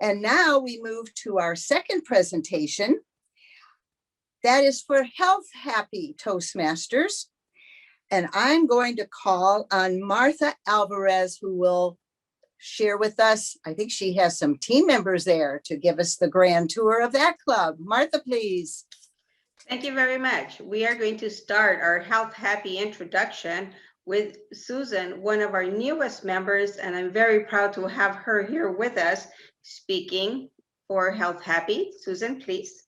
And now we move to our second presentation. That is for Health Happy Toastmasters. And I'm going to call on Martha Alvarez, who will share with us. I think she has some team members there to give us the grand tour of that club. Martha, please. Thank you very much. We are going to start our Health Happy introduction with Susan, one of our newest members, and I'm very proud to have her here with us speaking for Health Happy. Susan, please.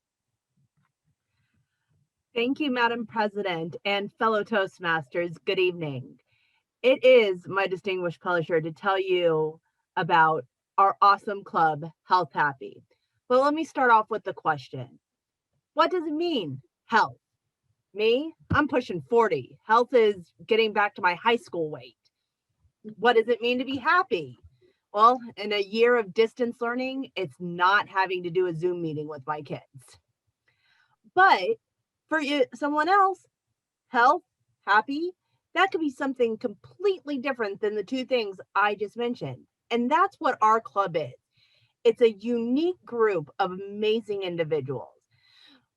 Thank you, Madam President and fellow Toastmasters. Good evening. It is my distinguished pleasure to tell you about our awesome club, Health Happy. But let me start off with the question. What does it mean, health? Me, I'm pushing 40. Health is getting back to my high school weight. What does it mean to be happy? Well, in a year of distance learning, it's not having to do a Zoom meeting with my kids. But for someone else, health, happy, that could be something completely different than the two things I just mentioned. And that's what our club is. It's a unique group of amazing individuals.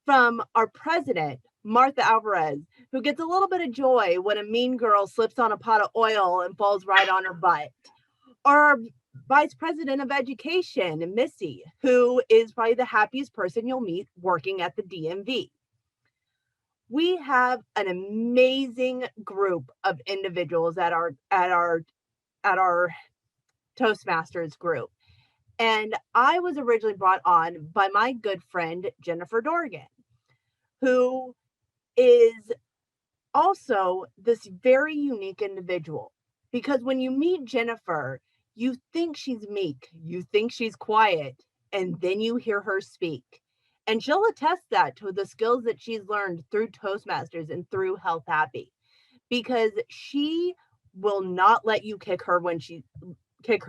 From our president, Martha Alvarez, who gets a little bit of joy when a mean girl slips on a pot of oil and falls right on her butt. Or our vice president of education, Missy, who is probably the happiest person you'll meet working at the DMV. We have an amazing group of individuals at our Toastmasters group. And I was originally brought on by my good friend, Jennifer Dorgan, who is also this very unique individual. Because when you meet Jennifer, you think she's meek, you think she's quiet, and then you hear her speak. And she'll attest that to the skills that she's learned through Toastmasters and through Health Happy, because she will not let you kick her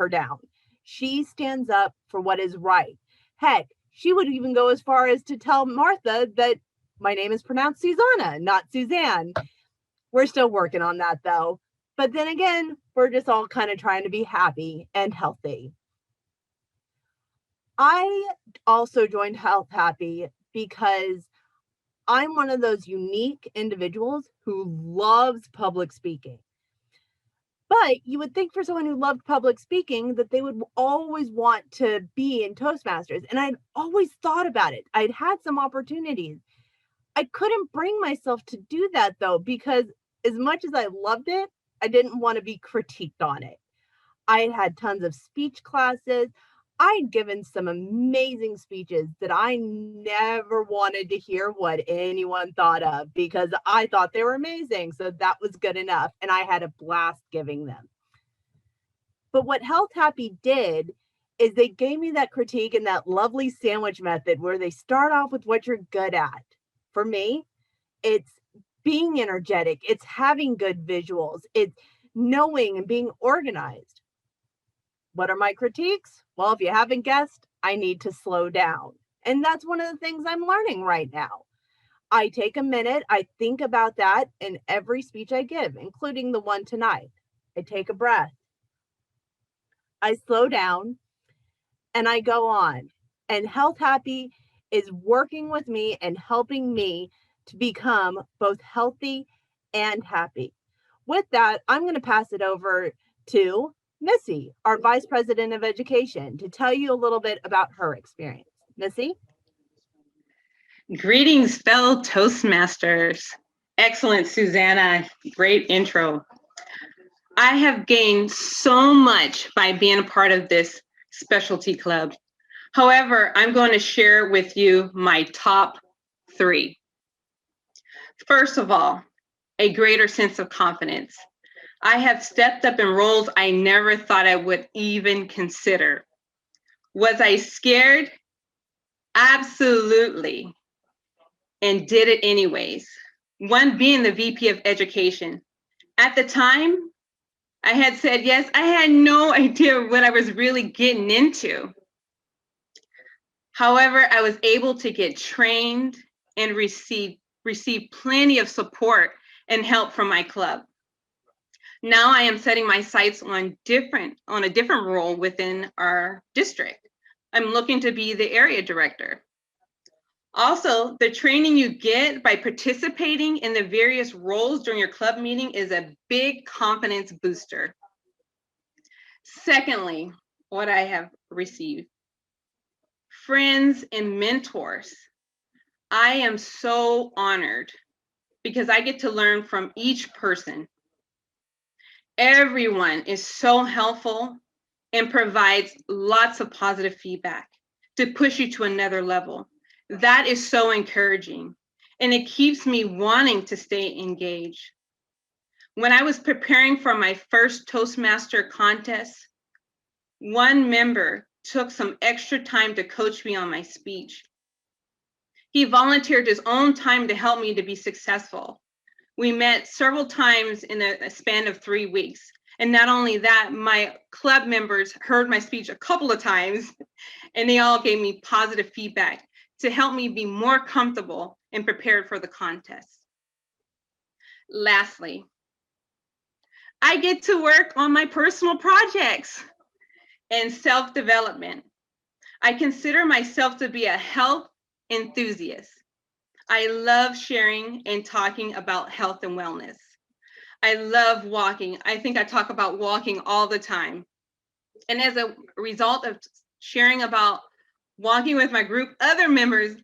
down. She stands up for what is right. Heck, she would even go as far as to tell Martha that my name is pronounced Susanna, not Suzanne. We're still working on that though. But then again, we're just all kind of trying to be happy and healthy. I also joined Health Happy because I'm one of those unique individuals who loves public speaking. But you would think for someone who loved public speaking that they would always want to be in Toastmasters. And I'd always thought about it. I'd had some opportunities. I couldn't bring myself to do that though, because as much as I loved it, I didn't want to be critiqued on it. I had tons of speech classes. I'd given some amazing speeches that I never wanted to hear what anyone thought of because I thought they were amazing. So that was good enough. And I had a blast giving them. But what Health Happy did is they gave me that critique and that lovely sandwich method where they start off with what you're good at. For me, it's being energetic. It's having good visuals. It's knowing and being organized. What are my critiques? Well, if you haven't guessed, I need to slow down. And that's one of the things I'm learning right now. I take a minute, I think about that in every speech I give, including the one tonight. I take a breath. I slow down and I go on. And Health Happy is working with me and helping me to become both healthy and happy. With that, I'm going to pass it over to Missy, our Vice President of Education, to tell you a little bit about her experience. Missy? Greetings, fellow Toastmasters. Excellent, Susanna. Great intro. I have gained so much by being a part of this specialty club. However, I'm going to share with you my top 3. First of all, a greater sense of confidence. I have stepped up in roles I never thought I would even consider. Was I scared? Absolutely. And did it anyways. One being the VP of Education. At the time, I had said yes. I had no idea what I was really getting into. However, I was able to get trained and receive plenty of support and help from my club. Now I am setting my sights on a different role within our district, I'm looking to be the area director. Also, the training you get by participating in the various roles during your club meeting is a big confidence booster. Secondly, what I have received, friends and mentors. I am so honored because I get to learn from each person. Everyone is so helpful and provides lots of positive feedback to push you to another level. That is so encouraging, and it keeps me wanting to stay engaged. When I was preparing for my first Toastmaster contest, one member took some extra time to coach me on my speech. He volunteered his own time to help me to be successful. We met several times in a span of 3 weeks. And not only that, my club members heard my speech a couple of times, and they all gave me positive feedback to help me be more comfortable and prepared for the contest. Lastly, I get to work on my personal projects and self-development. I consider myself to be a health enthusiast. I love sharing and talking about health and wellness. I love walking. I think I talk about walking all the time. And as a result of sharing about walking with my group, other members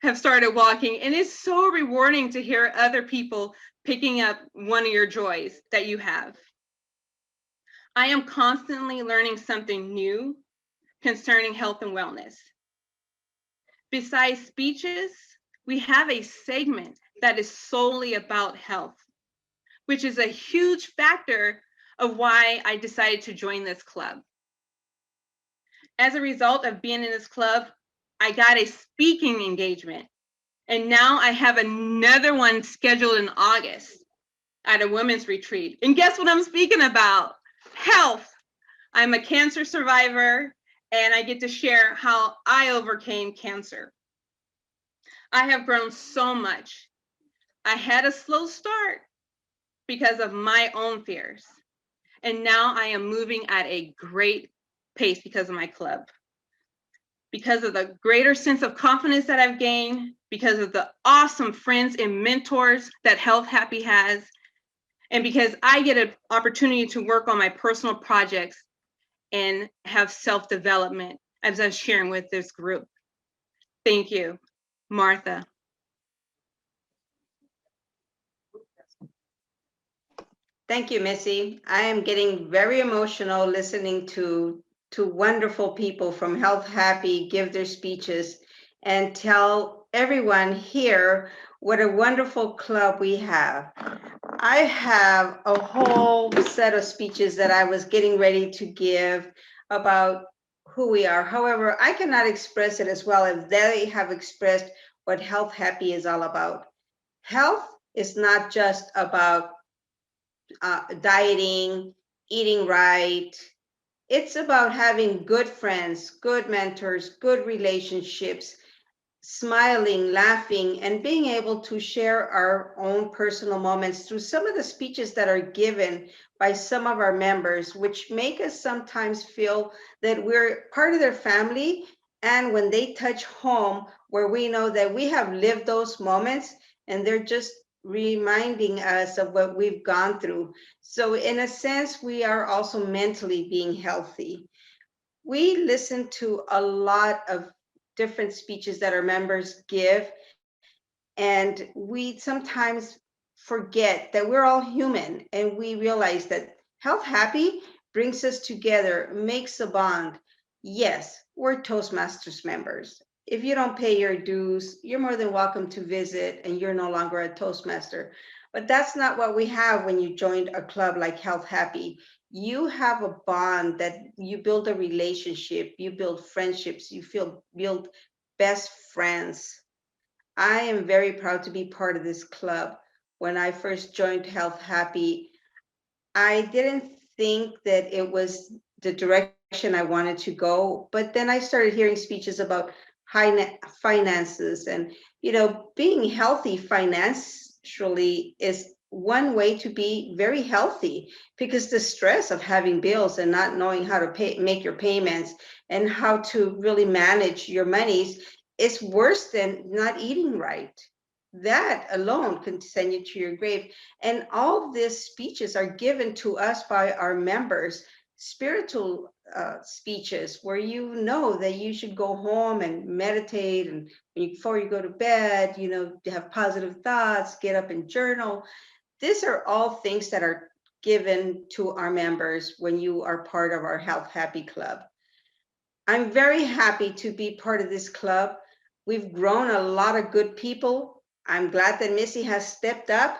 have started walking, and it's so rewarding to hear other people picking up one of your joys that you have. I am constantly learning something new concerning health and wellness. Besides speeches, we have a segment that is solely about health, which is a huge factor of why I decided to join this club. As a result of being in this club, I got a speaking engagement, and now I have another one scheduled in August at a women's retreat. And guess what I'm speaking about? Health. I'm a cancer survivor, and I get to share how I overcame cancer. I have grown so much. I had a slow start because of my own fears. And now I am moving at a great pace because of my club. Because of the greater sense of confidence that I've gained, because of the awesome friends and mentors that Health Happy has, and because I get an opportunity to work on my personal projects and have self-development as I'm sharing with this group. Thank you, Martha. Thank you, Missy. I am getting very emotional listening to wonderful people from Health Happy give their speeches and tell everyone here what a wonderful club we have. I have a whole set of speeches that I was getting ready to give about who we are. However, I cannot express it as well as they have expressed what Health Happy is all about. Health is not just about dieting, eating right. It's about having good friends, good mentors, good relationships, smiling, laughing, and being able to share our own personal moments through some of the speeches that are given by some of our members, which make us sometimes feel that we're part of their family. And when they touch home, where we know that we have lived those moments and they're just reminding us of what we've gone through. So in a sense, we are also mentally being healthy. We listen to a lot of different speeches that our members give, and we sometimes forget that we're all human, and we realize that Health Happy brings us together, makes a bond. Yes, we're Toastmasters members. If you don't pay your dues, you're more than welcome to visit, and you're no longer a Toastmaster. But that's not what we have when you joined a club like Health Happy. You have a bond that you build a relationship, you build friendships, you build best friends. I am very proud to be part of this club. When I first joined Health Happy, I didn't think that it was the direction I wanted to go, but then I started hearing speeches about finances, and being healthy financially is one way to be very healthy, because the stress of having bills and not knowing how to make your payments and how to really manage your monies is worse than not eating right. That alone can send you to your grave. And all these speeches are given to us by our members, spiritual speeches, where you know that you should go home and meditate, and before you go to bed, you know, have positive thoughts, get up and journal. These are all things that are given to our members when you are part of our Health Happy Club. I'm very happy to be part of this club. We've grown a lot of good people. I'm glad that Missy has stepped up.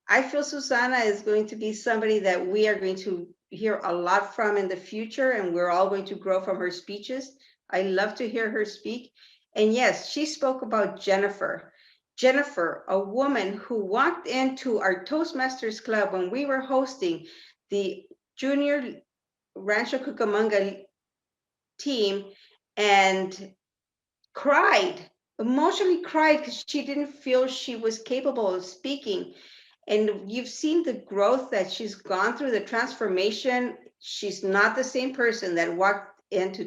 I feel Susanna is going to be somebody that we are going to hear a lot from in the future, and we're all going to grow from her speeches. I love to hear her speak. And yes, she spoke about Jennifer. Jennifer, a woman who walked into our Toastmasters club when we were hosting the Junior Rancho Cucamonga team, and cried, emotionally cried, because she didn't feel she was capable of speaking. And you've seen the growth that she's gone through, the transformation. She's not the same person that walked into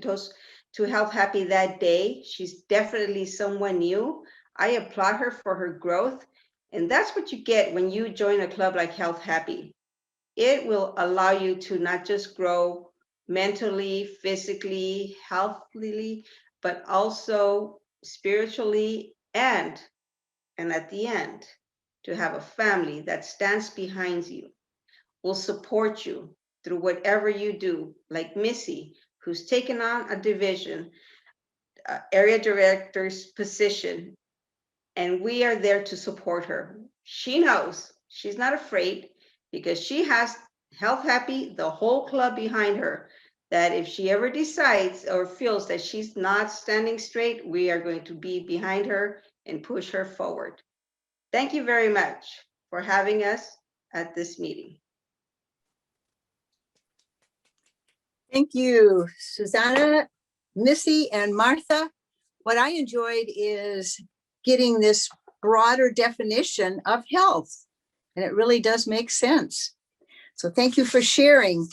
Health Happy that day. She's definitely someone new. I applaud her for her growth. And that's what you get when you join a club like Health Happy. It will allow you to not just grow mentally, physically, healthily, but also spiritually, and at the end, to have a family that stands behind you, will support you through whatever you do, like Missy, who's taken on a division, area director's position, and we are there to support her. She knows, she's not afraid, because she has Health Happy, the whole club behind her, that if she ever decides or feels that she's not standing straight, we are going to be behind her and push her forward. Thank you very much for having us at this meeting. Thank you, Susanna, Missy, and Martha. What I enjoyed is getting this broader definition of health, and it really does make sense. So thank you for sharing.